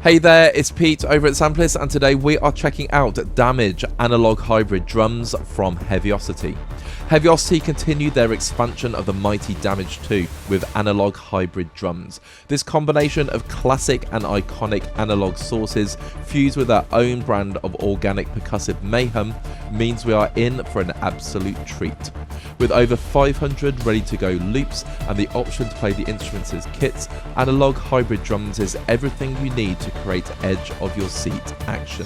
Hey there, it's Pete over at Sampleist, and today we are checking out Damage Analog Hybrid Drums from Heavyocity. Heavyocity continued their expansion of the mighty Damage 2 with analog hybrid drums. This combination of classic and iconic analog sources fused with our own brand of organic percussive mayhem means we are in for an absolute treat. With over 500 ready-to-go loops and the option to play the instruments as kits, analog hybrid drums is everything you need to create edge of your seat action.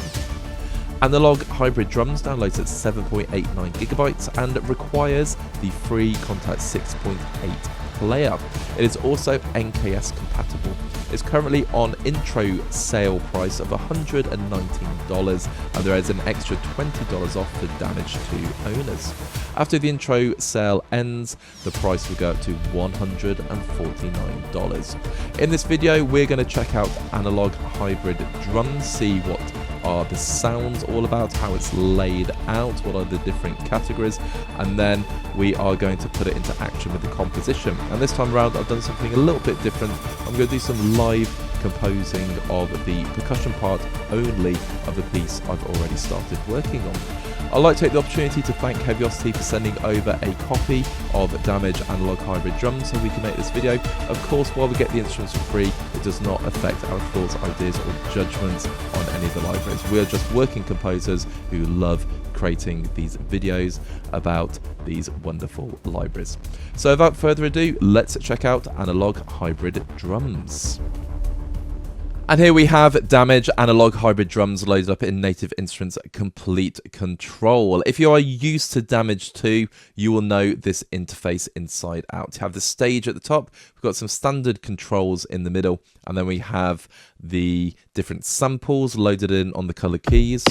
Analog hybrid drums downloads at 7.89 gigabytes and requires the free Contact 6.8 player. It is also NKS compatible. It's currently on intro sale price of $119, and there is an extra $20 off for Damage 2 owners. After the intro sale ends, the price will go up to $149. In this video, we're going to check out analog hybrid drums, see what are the sounds all about, how it's laid out, what are the different categories, and then we are going to put it into action with the composition. And this time around I've done something a little bit different. I'm going to do some live composing of the percussion part only of the piece I've already started working on. I'd like to take the opportunity to thank Heavyocity for sending over a copy of Damage Analog Hybrid Drums so we can make this video. Of course, while we get the instruments for free, it does not affect our thoughts, ideas or judgments on any of the libraries. We are just working composers who love creating these videos about these wonderful libraries. So without further ado, let's check out Analog Hybrid Drums. And here we have Damage Analog Hybrid Drums loaded up in Native Instruments Complete Control. If you are used to Damage 2, you will know this interface inside out. You have the stage at the top, we've got some standard controls in the middle, and then we have the different samples loaded in on the color keys.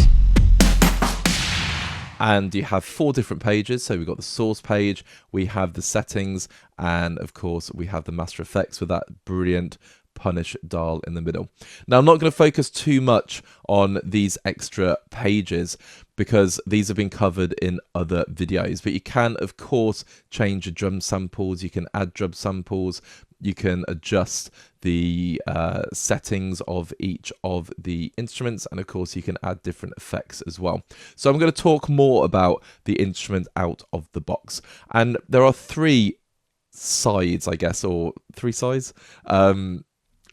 And you have 4 different pages. So we've got the source page, we have the settings, and of course we have the master effects with that brilliant punish dial in the middle. Now I'm not going to focus too much on these extra pages because these have been covered in other videos, but you can of course change your drum samples, you can add drum samples, you can adjust the settings of each of the instruments, and of course you can add different effects as well. So I'm going to talk more about the instrument out of the box, and there are 3 sides, I guess, or 3 sides.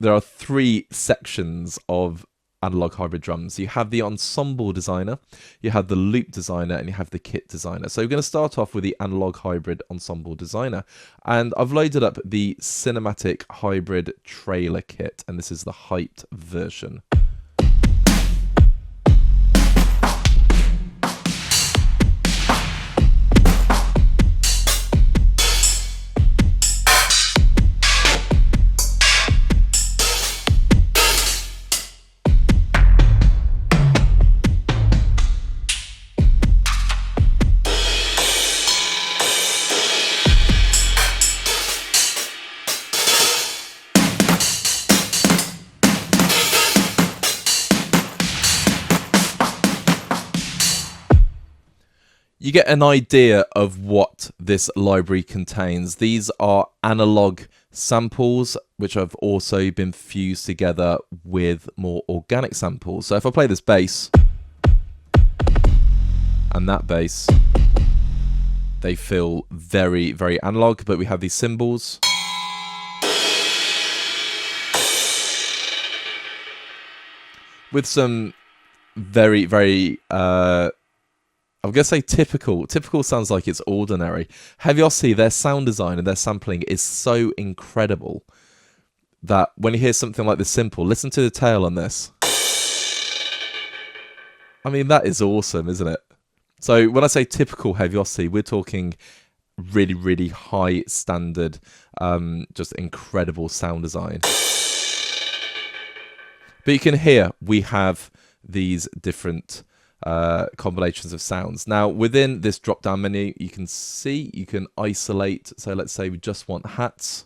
There are 3 sections of analog hybrid drums. You have the Ensemble Designer, you have the Loop Designer, and you have the Kit Designer. So we're going to start off with the Analog Hybrid Ensemble Designer, and I've loaded up the Cinematic Hybrid Trailer Kit, and this is the hyped version. You get an idea of what this library contains. These are analog samples which have also been fused together with more organic samples. So if I play this bass and that bass, they feel very, very analog, but we have these cymbals. With some very, very I'm going to say typical. Typical sounds like it's ordinary. Heavyocity, their sound design and their sampling is so incredible that when you hear something like this simple, listen to the tail on this. I mean, that is awesome, isn't it? So when I say typical Heavyocity, we're talking really, really high standard, just incredible sound design. But you can hear we have these different combinations of sounds. Now within this drop down menu you can see you can isolate, so let's say we just want hats.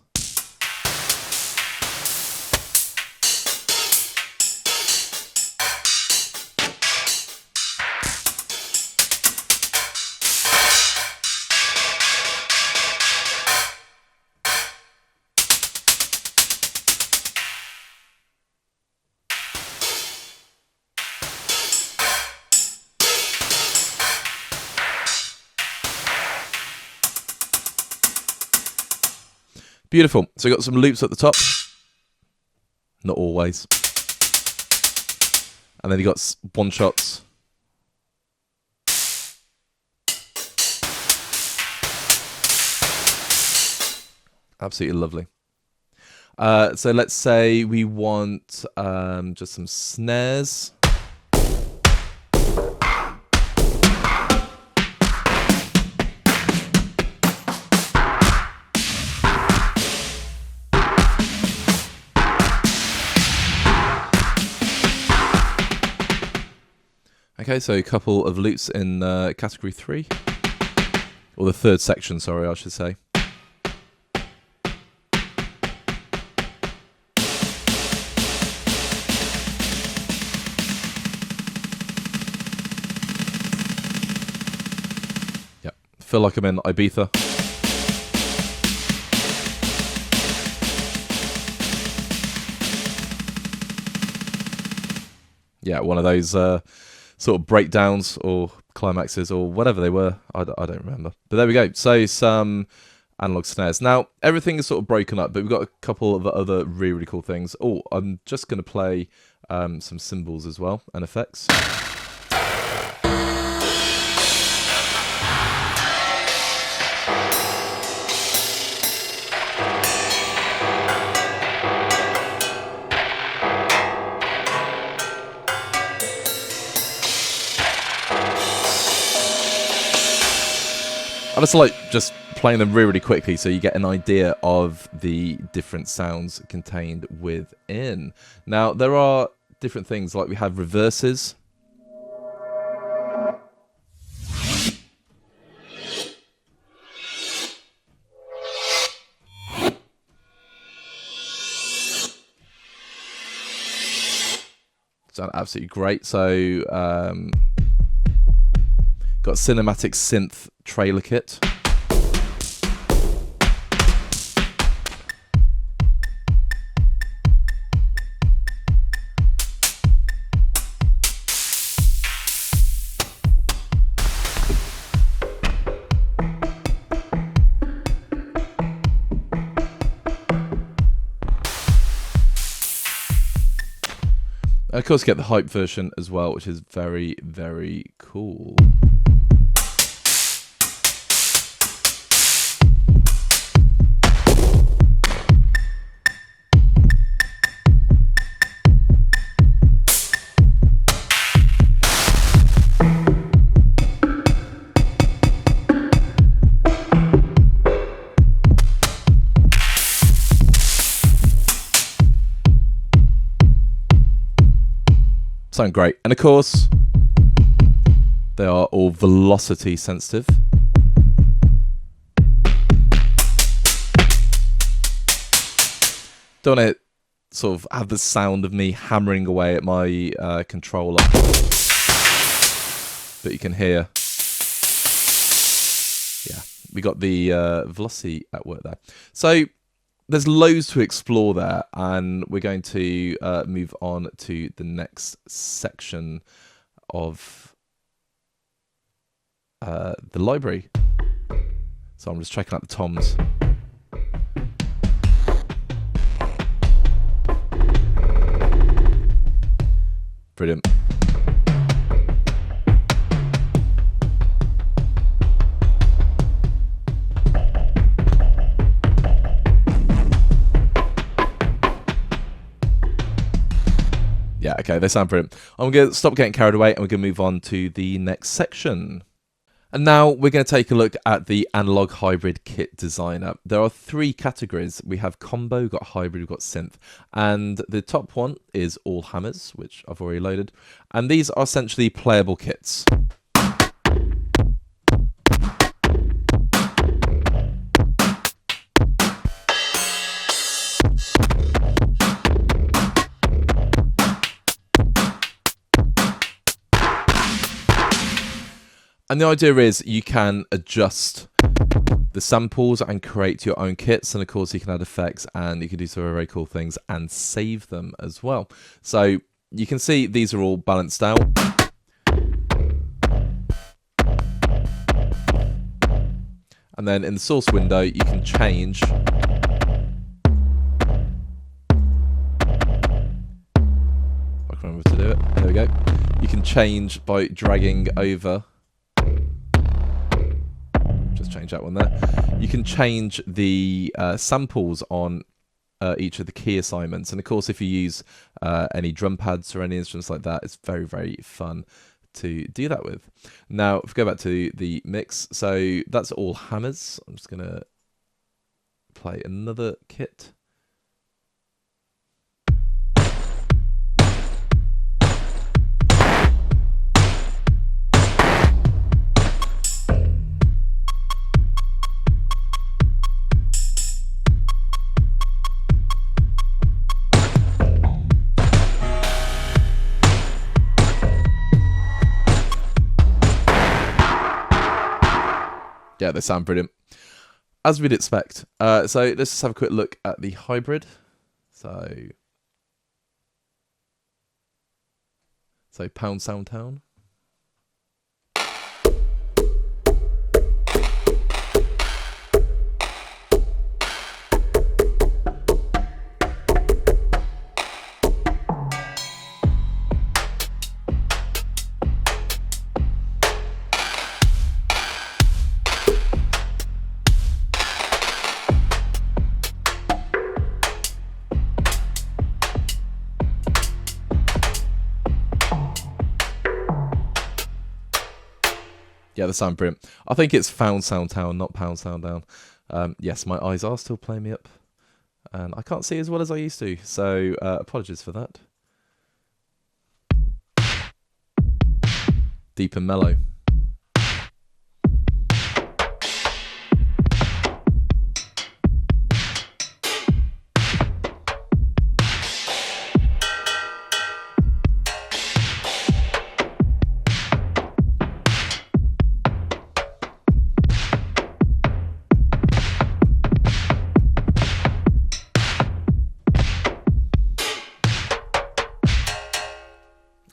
Beautiful. So we've got some loops at the top. Not always. And then you've got one shots. Absolutely lovely. So let's say we want just some snares. Okay, so a couple of loops in category 3. Or the third section, sorry, I should say. Yep, feel like I'm in Ibiza. Yeah, one of those sort of breakdowns or climaxes or whatever they were. I don't remember. But there we go. So some analog snares. Now, everything is sort of broken up, but we've got a couple of other really, really cool things. Oh, I'm just going to play some cymbals as well and effects. I just like just playing them really, really quickly so you get an idea of the different sounds contained within. Now, there are different things, like we have reverses. Sound absolutely great. So, got cinematic synth trailer kit. And of course, you get the hype version as well, which is very, very cool. Sound great. And of course, they are all velocity sensitive. Don't want to sort of have the sound of me hammering away at my controller. But you can hear. Yeah, we got the velocity at work there. So there's loads to explore there, and we're going to move on to the next section of the library. So I'm just checking out the toms. Brilliant. Yeah, okay, they sound brilliant. I'm going to stop getting carried away and we're going to move on to the next section. And now we're going to take a look at the analog hybrid kit designer. There are 3 categories. We have combo, we've got hybrid, we've got synth. And the top one is all hammers, which I've already loaded. And these are essentially playable kits. And the idea is you can adjust the samples and create your own kits. And of course you can add effects and you can do some very, very cool things and save them as well. So you can see these are all balanced out. And then in the source window, you can change can change by dragging over. Just change that one there. You can change the samples on each of the key assignments, and of course if you use any drum pads or any instruments like that, it's very, very fun to do that with. Now if we go back to the mix, so that's all hammers. I'm just gonna play another kit. Yeah, they sound brilliant, as we'd expect. So let's just have a quick look at the hybrid. So Pound Sound Town. Yeah, they sound brilliant. I think it's Found Sound Town, not Pound Sound Down. Yes, my eyes are still playing me up, and I can't see as well as I used to, so apologies for that. Deep and mellow.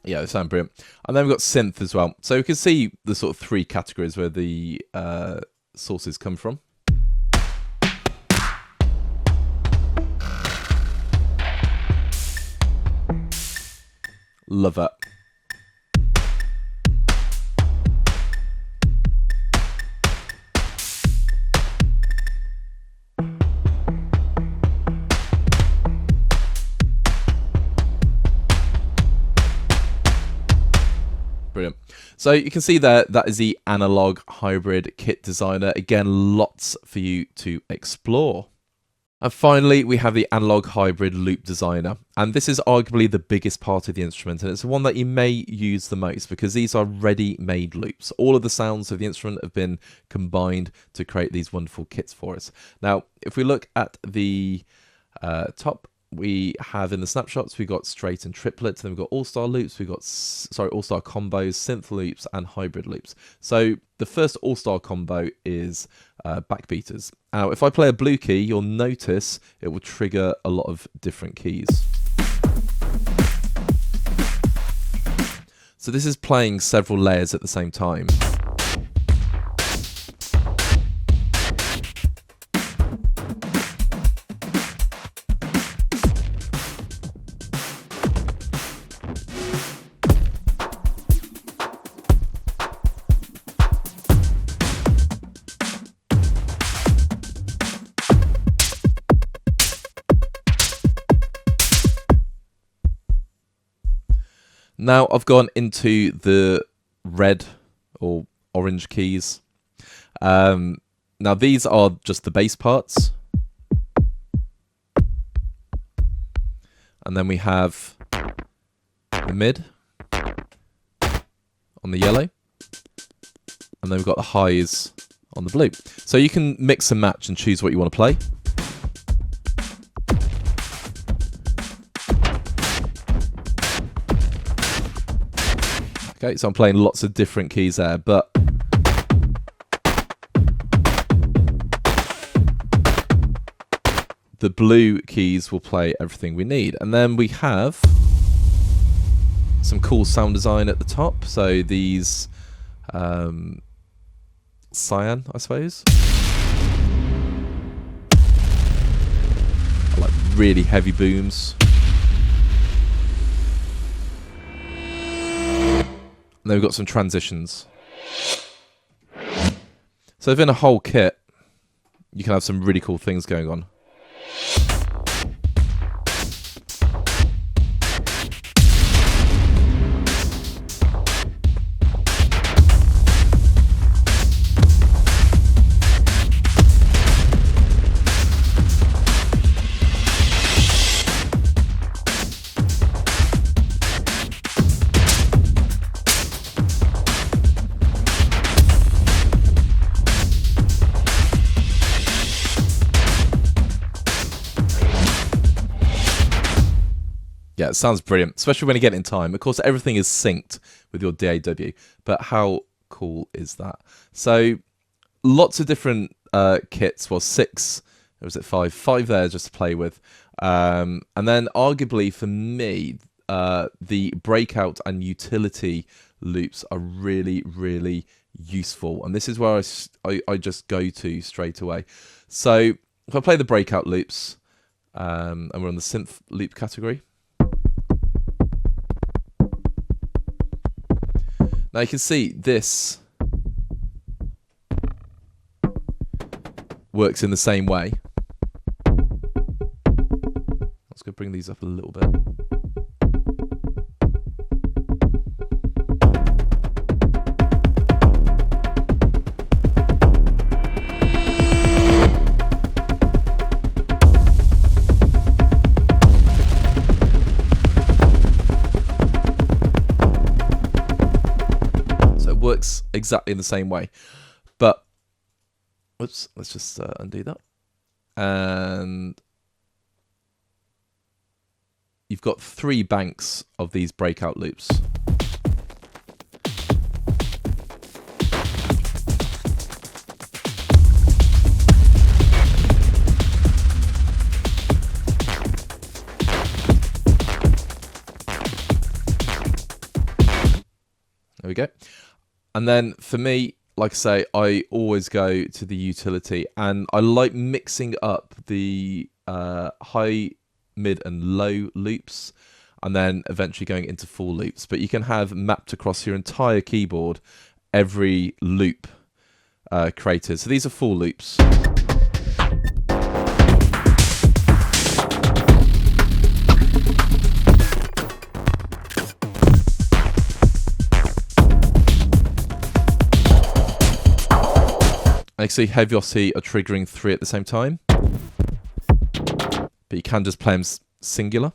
Yeah, they sound brilliant. And then we've got synth as well. So we can see the sort of three categories where the sources come from. Love that. Brilliant. So you can see there, that is the analog hybrid kit designer. Again, lots for you to explore. And finally, we have the analog hybrid loop designer. And this is arguably the biggest part of the instrument. And it's the one that you may use the most because these are ready-made loops. All of the sounds of the instrument have been combined to create these wonderful kits for us. Now, if we look at the top, we have in the snapshots, we've got straight and triplets, then we've got all-star loops, we've got, all-star combos, synth loops, and hybrid loops. So the first all-star combo is backbeaters. Now, if I play a blue key, you'll notice it will trigger a lot of different keys. So this is playing several layers at the same time. Now I've gone into the red or orange keys. Now these are just the bass parts. And then we have the mid on the yellow. And then we've got the highs on the blue. So you can mix and match and choose what you want to play. Okay, so I'm playing lots of different keys there, but the blue keys will play everything we need. And then we have some cool sound design at the top. So these cyan, I suppose. I like really heavy booms. And then we've got some transitions. So within a whole kit, you can have some really cool things going on. Yeah, it sounds brilliant, especially when you get in time. Of course, everything is synced with your DAW, but how cool is that? So lots of different kits. Well, 6, or was it 5? 5 there just to play with. And then arguably for me, the breakout and utility loops are really, really useful. And this is where I just go to straight away. So if I play the breakout loops, and we're on the synth loop category. Now you can see this works in the same way. Let's go bring these up a little bit. Works exactly in the same way, but oops, let's just undo that. And you've got 3 banks of these breakout loops. There we go. And then for me, like I say, I always go to the utility, and I like mixing up the high, mid and low loops, and then eventually going into full loops. But you can have mapped across your entire keyboard every loop created. So these are full loops. I see Heavyocity are triggering 3 at the same time, but you can just play them singular.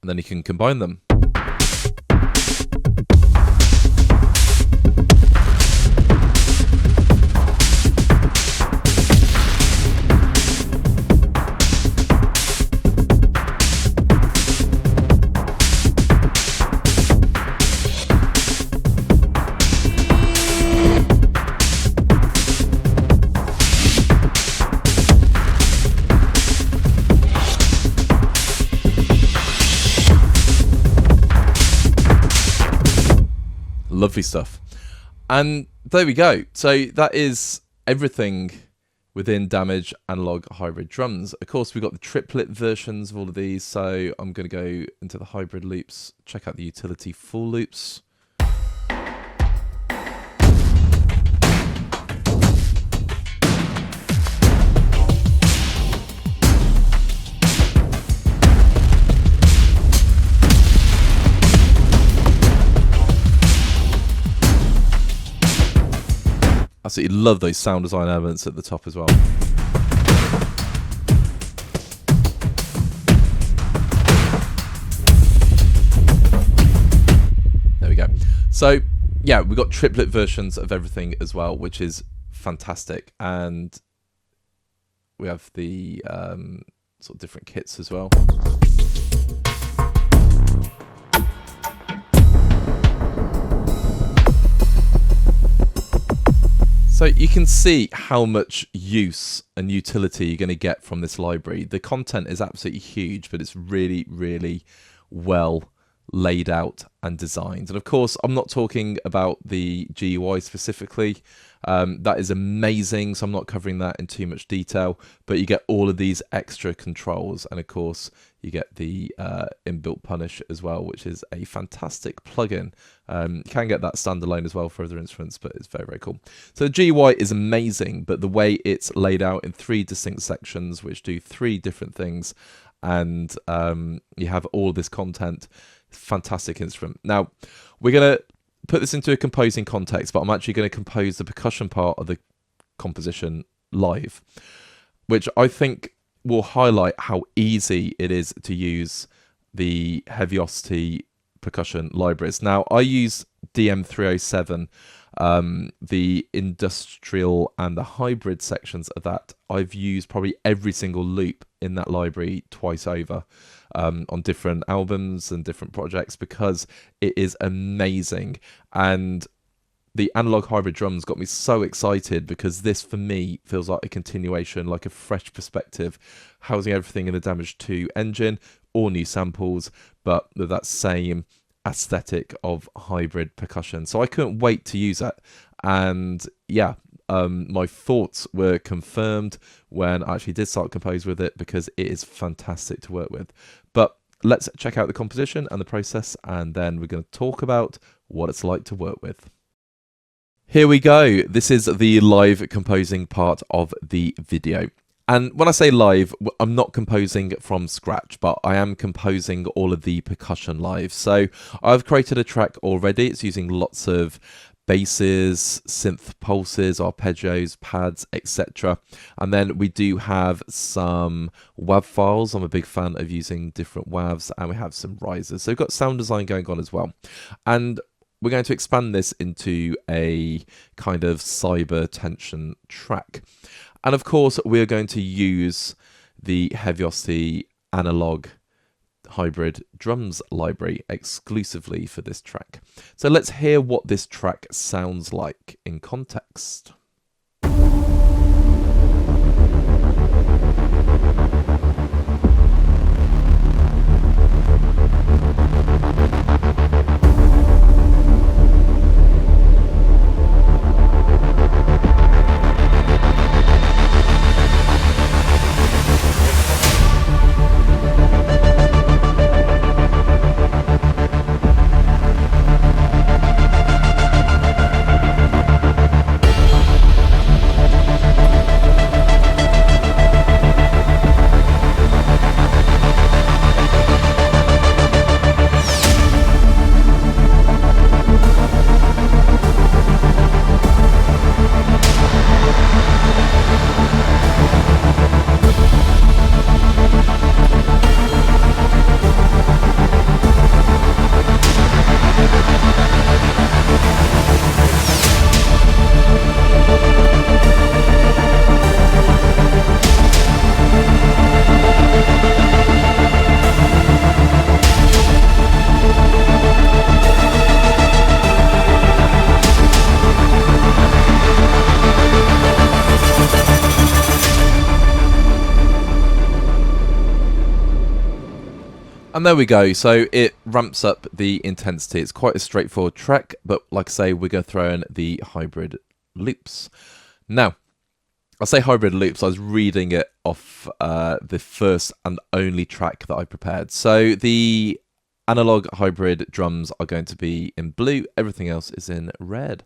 And then you can combine them. Lovely stuff. And there we go. So that is everything within Damage Analog Hybrid Drums. Of course, we've got the triplet versions of all of these. So I'm going to go into the hybrid loops, check out the utility full loops. Absolutely love those sound design elements at the top as well. There we go. So yeah, we've got triplet versions of everything as well, which is fantastic. And we have the sort of different kits as well. So you can see how much use and utility you're going to get from this library. The content is absolutely huge, but it's really, really well laid out and designed. And of course, I'm not talking about the GUI specifically. That is amazing, so I'm not covering that in too much detail, but you get all of these extra controls, and of course you get the inbuilt punish as well, which is a fantastic plugin. You can get that standalone as well for other instruments, but it's very, very cool. So the GUI is amazing, but the way it's laid out in 3 distinct sections, which do 3 different things, and you have all this content, fantastic instrument. Now, we're going to put this into a composing context, but I'm actually going to compose the percussion part of the composition live, which I think will highlight how easy it is to use the Heavyocity percussion libraries. Now, I use DM307, the industrial and the hybrid sections of that. I've used probably every single loop in that library twice over on different albums and different projects, because it is amazing. And the analog hybrid drums got me so excited, because this for me feels like a continuation, like a fresh perspective, housing everything in a Damage 2 engine, all new samples, but with that same aesthetic of hybrid percussion. So I couldn't wait to use it. And yeah, my thoughts were confirmed when I actually did start compose with it, because it is fantastic to work with. But let's check out the composition and the process, and then we're going to talk about what it's like to work with. Here we go. This is the live composing part of the video. And when I say live, I'm not composing from scratch, but I am composing all of the percussion live. So I've created a track already. It's using lots of basses, synth pulses, arpeggios, pads, etc. And then we do have some WAV files. I'm a big fan of using different WAVs, and we have some risers. So we've got sound design going on as well. And we're going to expand this into a kind of cyber tension track. And of course, we're going to use the Heavyocity analog hybrid drums library exclusively for this track. So let's hear what this track sounds like in context. And there we go. So it ramps up the intensity. It's quite a straightforward track, but like I say, we're going to throw in the hybrid loops. Now, I say hybrid loops, I was reading it off the first and only track that I prepared. So the analog hybrid drums are going to be in blue, everything else is in red.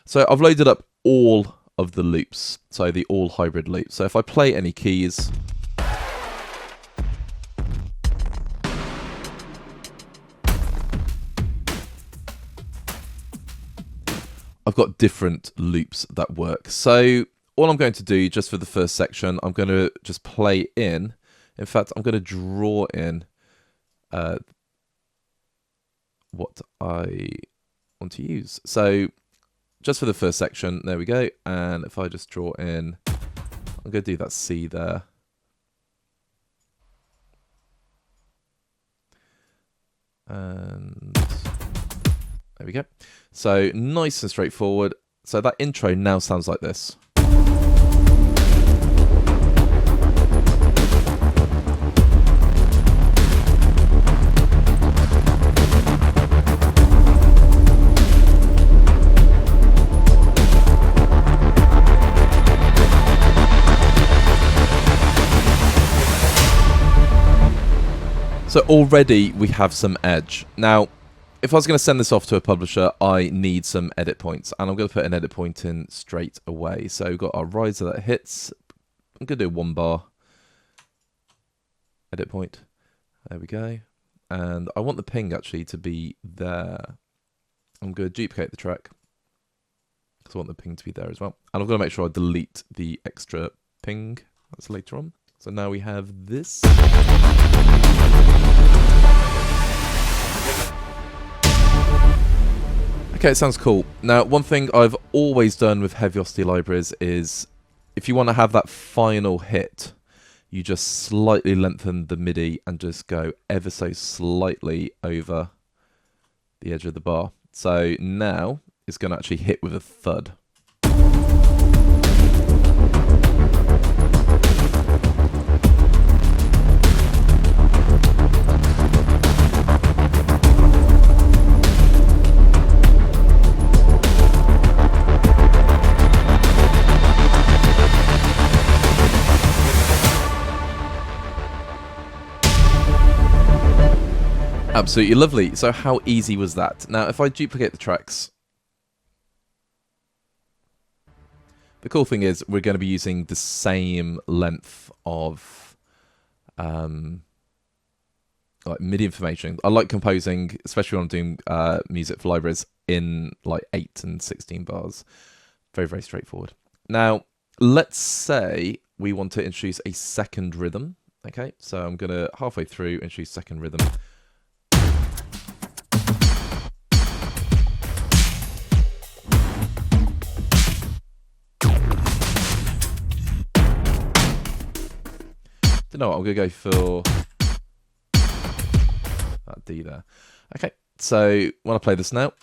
So I've loaded up all of the loops, so the all hybrid loops. So if I play any keys, I've got different loops that work. So all I'm going to do just for the first section, I'm going to just play in. In fact, I'm going to draw in what I want to use. So just for the first section, there we go. And if I just draw in, I'm going to do that C there. And there we go. So nice and straightforward. So that intro now sounds like this. So already we have some edge. Now, if I was going to send this off to a publisher, I need some edit points. And I'm going to put an edit point in straight away. So we've got our riser that hits. I'm going to do 1 bar. Edit point. There we go. And I want the ping actually to be there. I'm going to duplicate the track, because I want the ping to be there as well. And I've got to make sure I delete the extra ping. That's later on. So now we have this. Okay, it sounds cool. Now, one thing I've always done with Heavyocity libraries is, if you want to have that final hit, you just slightly lengthen the MIDI and just go ever so slightly over the edge of the bar. So now it's going to actually hit with a thud. Absolutely lovely. So how easy was that? Now, if I duplicate the tracks, the cool thing is we're going to be using the same length of like MIDI information. I like composing, especially when I'm doing music for libraries, in like 8 and 16 bars. Very, very straightforward. Now, let's say we want to introduce a second rhythm. Okay, so I'm going to halfway through introduce second rhythm. Don't know what, I'm going to go for that D there. Okay, so when I play this now.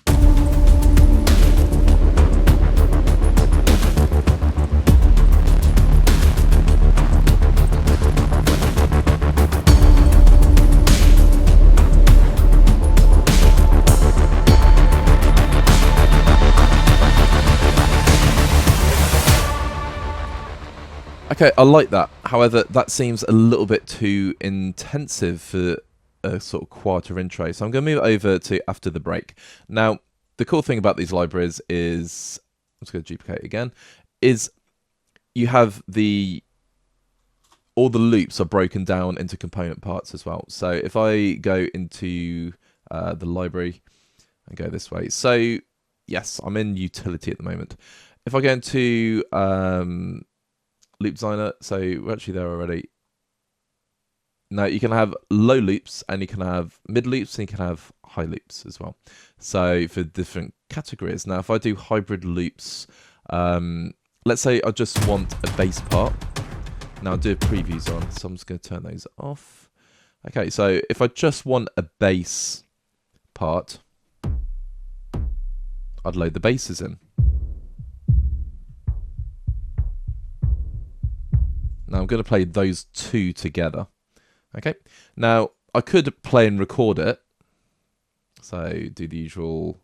Okay, I like that. However, that seems a little bit too intensive for a sort of quarter intro. So I'm going to move it over to after the break. Now, the cool thing about these libraries is, I'm just going to duplicate again, is you have all the loops are broken down into component parts as well. So if I go into the library and go this way. So yes, I'm in utility at the moment. If I go into Loop Designer, so we're actually there already. Now you can have low loops and you can have mid loops and you can have high loops as well. So for different categories. Now if I do hybrid loops, let's say I just want a bass part. Now I'll do previews on, so I'm just going to turn those off. Okay, so if I just want a bass part, I'd load the basses in. Now I'm going to play those two together. Okay. Now I could play and record it. So do the usual.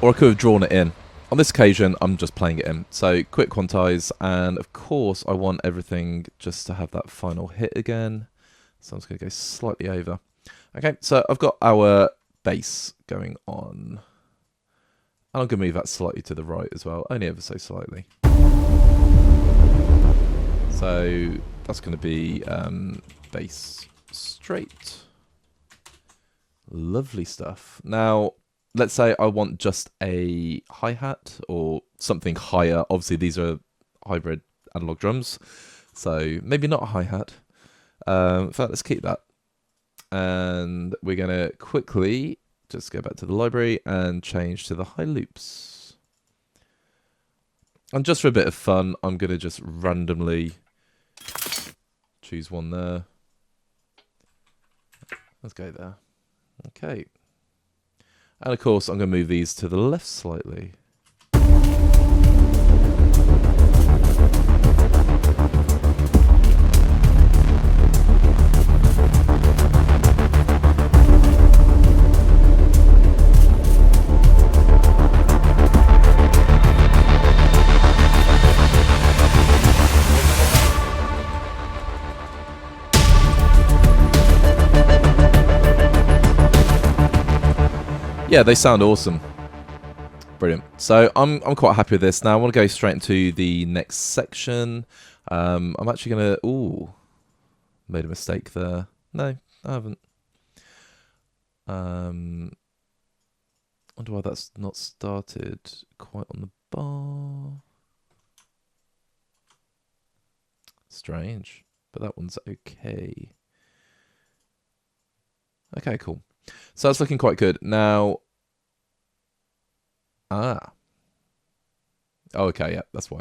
Or I could have drawn it in. On this occasion, I'm just playing it in. So quick quantize, and of course I want everything just to have that final hit again. So I'm just going to go slightly over. Okay, so I've got our bass going on. And I'm going to move that slightly to the right as well, only ever so slightly. So that's going to be bass straight. Lovely stuff. Now, let's say I want just a hi-hat or something higher. Obviously, these are hybrid analog drums, so maybe not a hi-hat. In fact, let's keep that. And we're going to quickly just go back to the library and change to the high loops. And just for a bit of fun, I'm going to just randomly choose one there. Let's go there. Okay. And of course, I'm going to move these to the left slightly. Yeah, they sound awesome. Brilliant. So I'm quite happy with this. Now I want to go straight into the next section. I'm actually gonna. Ooh, made a mistake there. No, I haven't. Wonder why that's not started quite on the bar. Strange, but that one's okay. Okay, cool. So that's looking quite good. Now, oh, okay, yeah, that's why.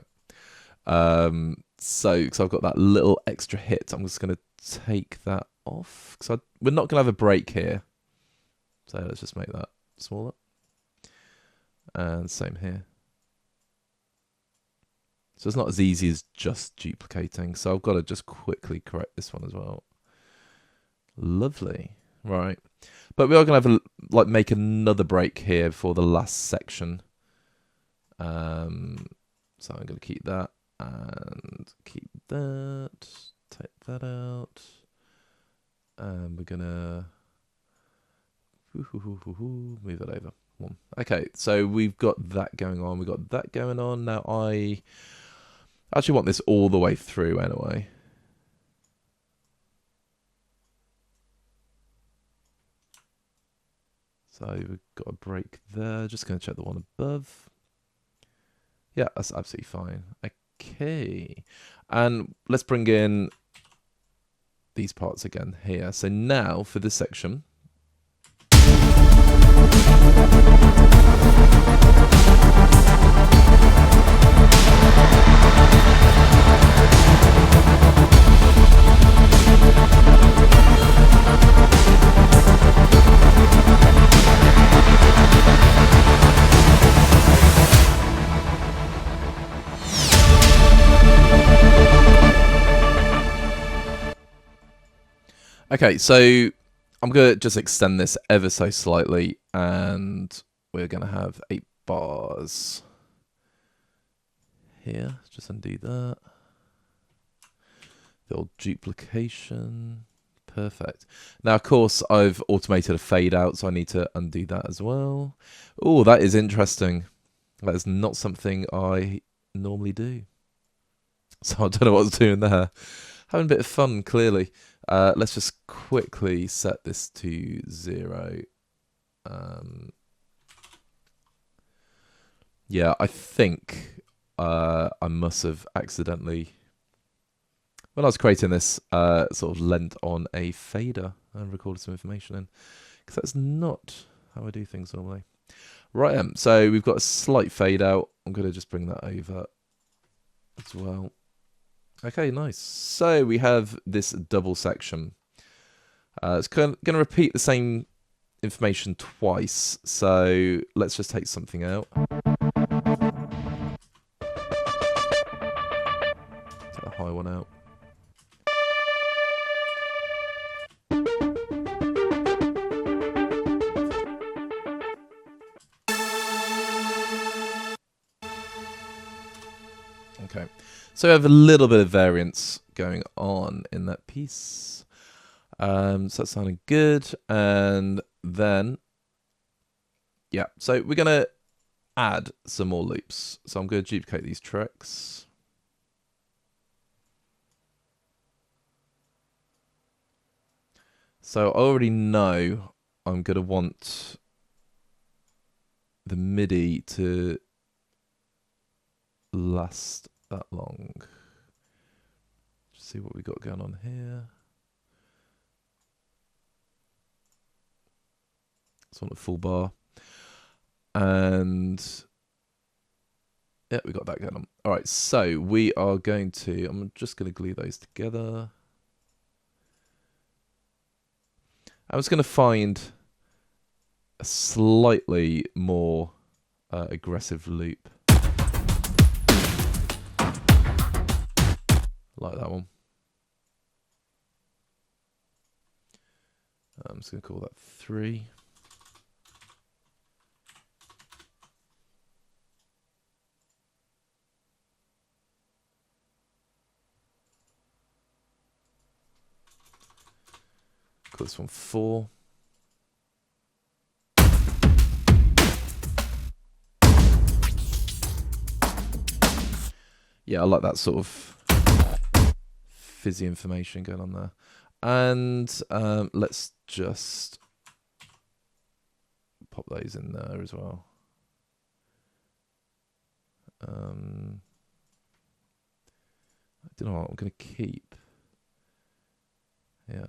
So I've got that little extra hit. I'm just going to take that off because we're not going to have a break here. So let's just make that smaller. And same here. So it's not as easy as just duplicating. So I've got to just quickly correct this one as well. Lovely. Right. But we are going to have like make another break here for the last section. So I'm going to keep that and keep that. Take that out. And we're going to move that over. Okay, so we've got that going on. We've got that going on. Now I actually want this all the way through anyway. So we've got a break there. Just going to check the one above. Yeah, that's absolutely fine. Okay. And let's bring in these parts again here. So now for this section. Okay, so I'm going to just extend this ever so slightly, and we're going to have 8 bars here. Just undo that. The old duplication. Perfect. Now, of course, I've automated a fade out, so I need to undo that as well. Oh, that is interesting. That is not something I normally do. So I don't know what I was doing there. Having a bit of fun, clearly. Let's just quickly set this to 0. Yeah, I think I must have accidentally, when I was creating this, sort of lent on a fader and recorded some information in, because that's not how I do things normally. Right, so we've got a slight fade out. I'm going to just bring that over as well. Okay, nice. So we have this double section. It's going to repeat the same information twice. So let's just take something out. Take the high one out. Okay, so we have a little bit of variance going on in that piece. So that's sounding good. And then, yeah, so we're going to add some more loops. So I'm going to duplicate these tracks. So I already know I'm going to want the MIDI to last that long. Just see what we got going on here. So on a full bar. And yeah, we got that going on. All right, so we are going to, I'm just going to glue those together. I was going to find a slightly more aggressive loop. Like that one. I'm just going to call that 3. Call this one 4. yeah, I like that sort of fizzy information going on there. And let's just pop those in there as well. I don't know what I'm going to keep. Yeah.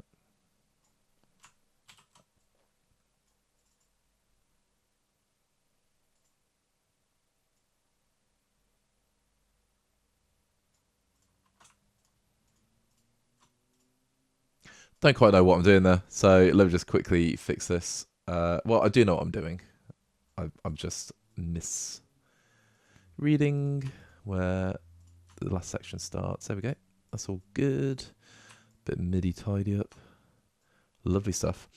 Don't quite know what I'm doing there, so let me just quickly fix this. Well, I do know what I'm doing. I'm just misreading where the last section starts. There we go. That's all good. Bit MIDI tidy up. Lovely stuff.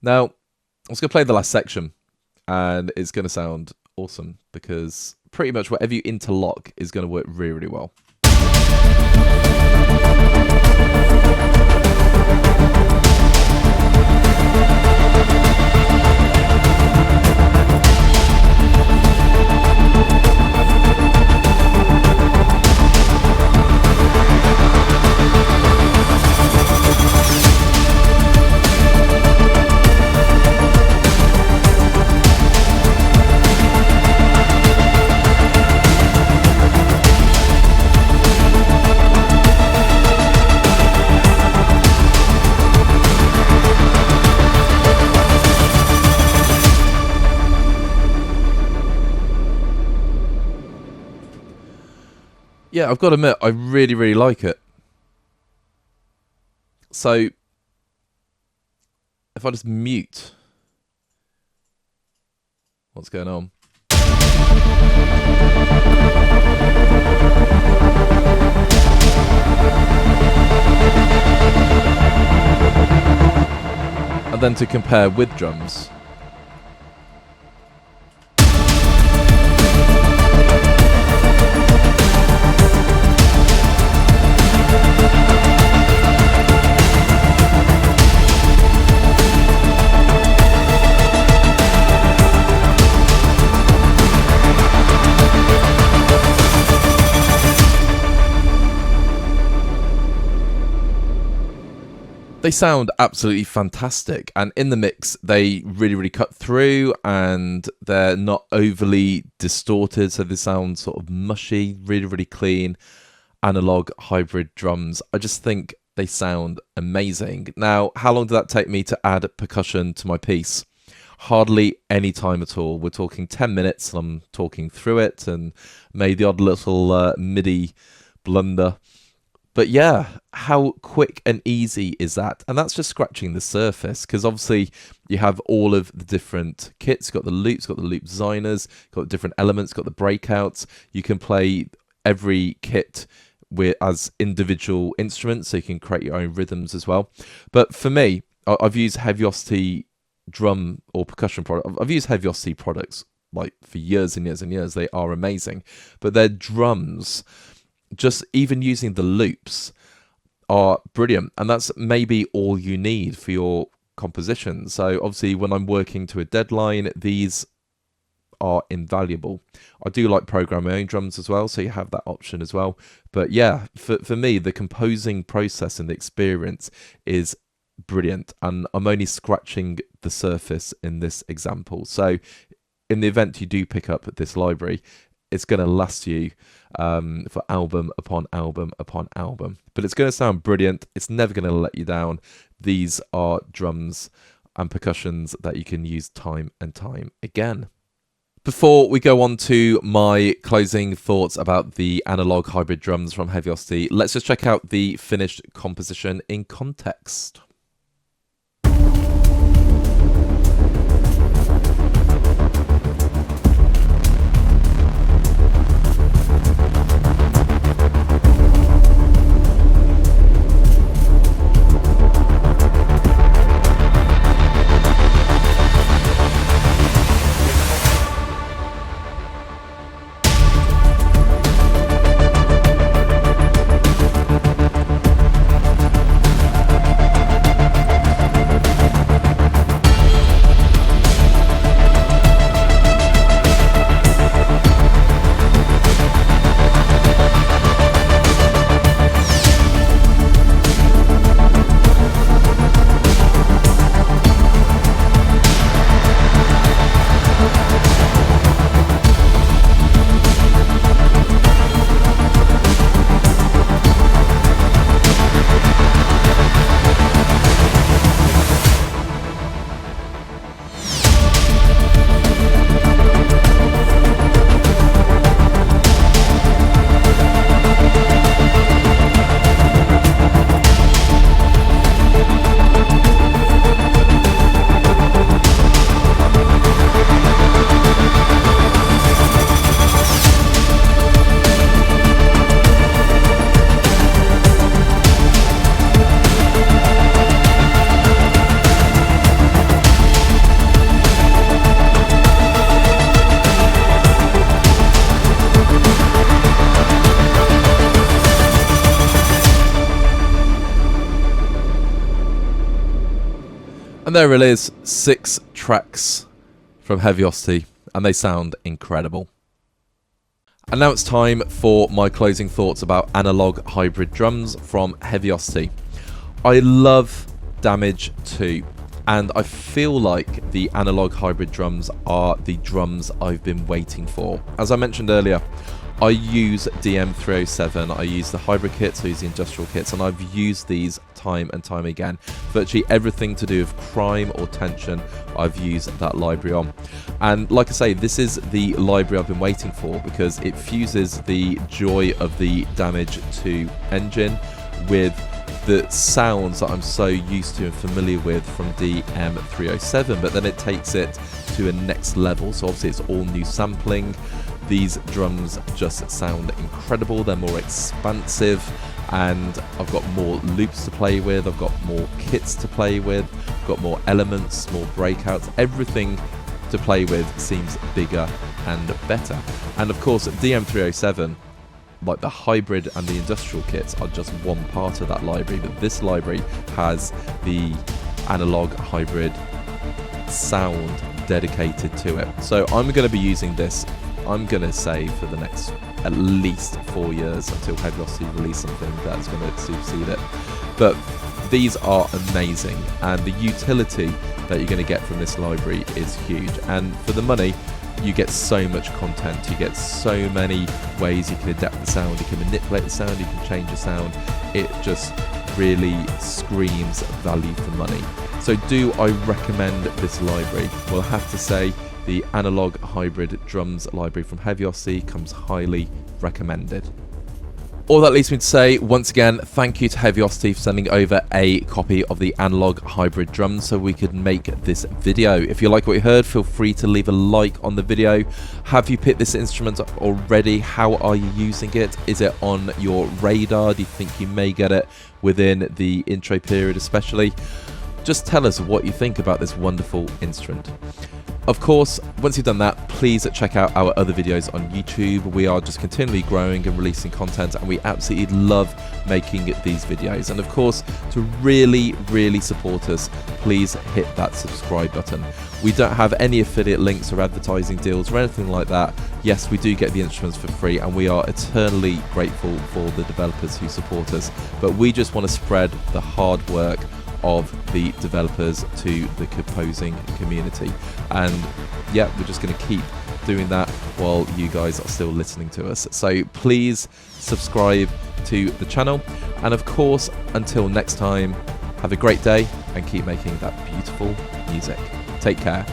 Now, I was going to play the last section, and it's going to sound awesome because pretty much whatever you interlock is going to work really, really well. Yeah, I've got to admit, I really, really like it. So, if I just mute, what's going on? And then to compare with drums. They sound absolutely fantastic, and in the mix they really, really cut through, and they're not overly distorted, so they sound sort of mushy, really, really clean, analog hybrid drums. I just think they sound amazing. Now, how long did that take me to add percussion to my piece? Hardly any time at all. We're talking 10 minutes, and I'm talking through it, and made the odd little MIDI blunder. But yeah, how quick and easy is that? And that's just scratching the surface, because obviously you have all of the different kits. You've got the loops, got the loop designers, got different elements, got the breakouts. You can play every kit as individual instruments, so you can create your own rhythms as well. But for me, I've used Heavyocity drum or percussion product. I've used Heavyocity products like for years and years and years. They are amazing, but their drums, just even using the loops, are brilliant, and that's maybe all you need for your composition. So obviously when I'm working to a deadline, these are invaluable. I do like programming my own drums as well, so you have that option as well. But yeah, for me, the composing process and the experience is brilliant, and I'm only scratching the surface in this example. So in the event you do pick up this library, it's going to last you for album upon album upon album. But it's going to sound brilliant. It's never going to let you down. These are drums and percussions that you can use time and time again. Before we go on to my closing thoughts about the analog hybrid drums from Heavyocity, let's just check out the finished composition in context. And there it is, 6 tracks from Heavyocity, and they sound incredible. And now it's time for my closing thoughts about analog hybrid drums from Heavyocity. I love Damage 2, and I feel like the analog hybrid drums are the drums I've been waiting for. As I mentioned earlier, I use DM307, I use the hybrid kits, I use the industrial kits, and I've used these time and time again. Virtually everything to do with crime or tension, I've used that library on. And like I say, this is the library I've been waiting for because it fuses the joy of the Damage 2 engine with the sounds that I'm so used to and familiar with from DM307, but then it takes it to a next level. So obviously it's all new sampling. These drums just sound incredible. They're more expansive, and I've got more loops to play with, I've got more kits to play with, I've got more elements, more breakouts. Everything to play with seems bigger and better. And of course DM307, like the hybrid and the industrial kits, are just one part of that library, but this library has the analog hybrid sound dedicated to it. So I'm going to be using this, I'm going to say, for the next at least 4 years until Heavyocity release something that's going to supersede it. But these are amazing, and the utility that you're going to get from this library is huge. And for the money, you get so much content, you get so many ways you can adapt the sound, you can manipulate the sound, you can change the sound. It just really screams value for money. So do I recommend this library? Well, I have to say the analog hybrid drums library from Heavyocity comes highly recommended. All that leaves me to say, once again, thank you to Heavyocity for sending over a copy of the analog hybrid drums so we could make this video. If you like what you heard, feel free to leave a like on the video. Have you picked this instrument up already? How are you using it? Is it on your radar? Do you think you may get it within the intro period especially? Just tell us what you think about this wonderful instrument. Of course, once you've done that, please check out our other videos on YouTube. We are just continually growing and releasing content, and we absolutely love making these videos. And of course, to really, really support us, please hit that subscribe button. We don't have any affiliate links or advertising deals or anything like that. Yes, we do get the instruments for free, and we are eternally grateful for the developers who support us. But we just want to spread the hard work of the developers to the composing community, and yeah, we're just going to keep doing that while you guys are still listening to us. So please subscribe to the channel, and of course, until next time, have a great day and keep making that beautiful music. Take care.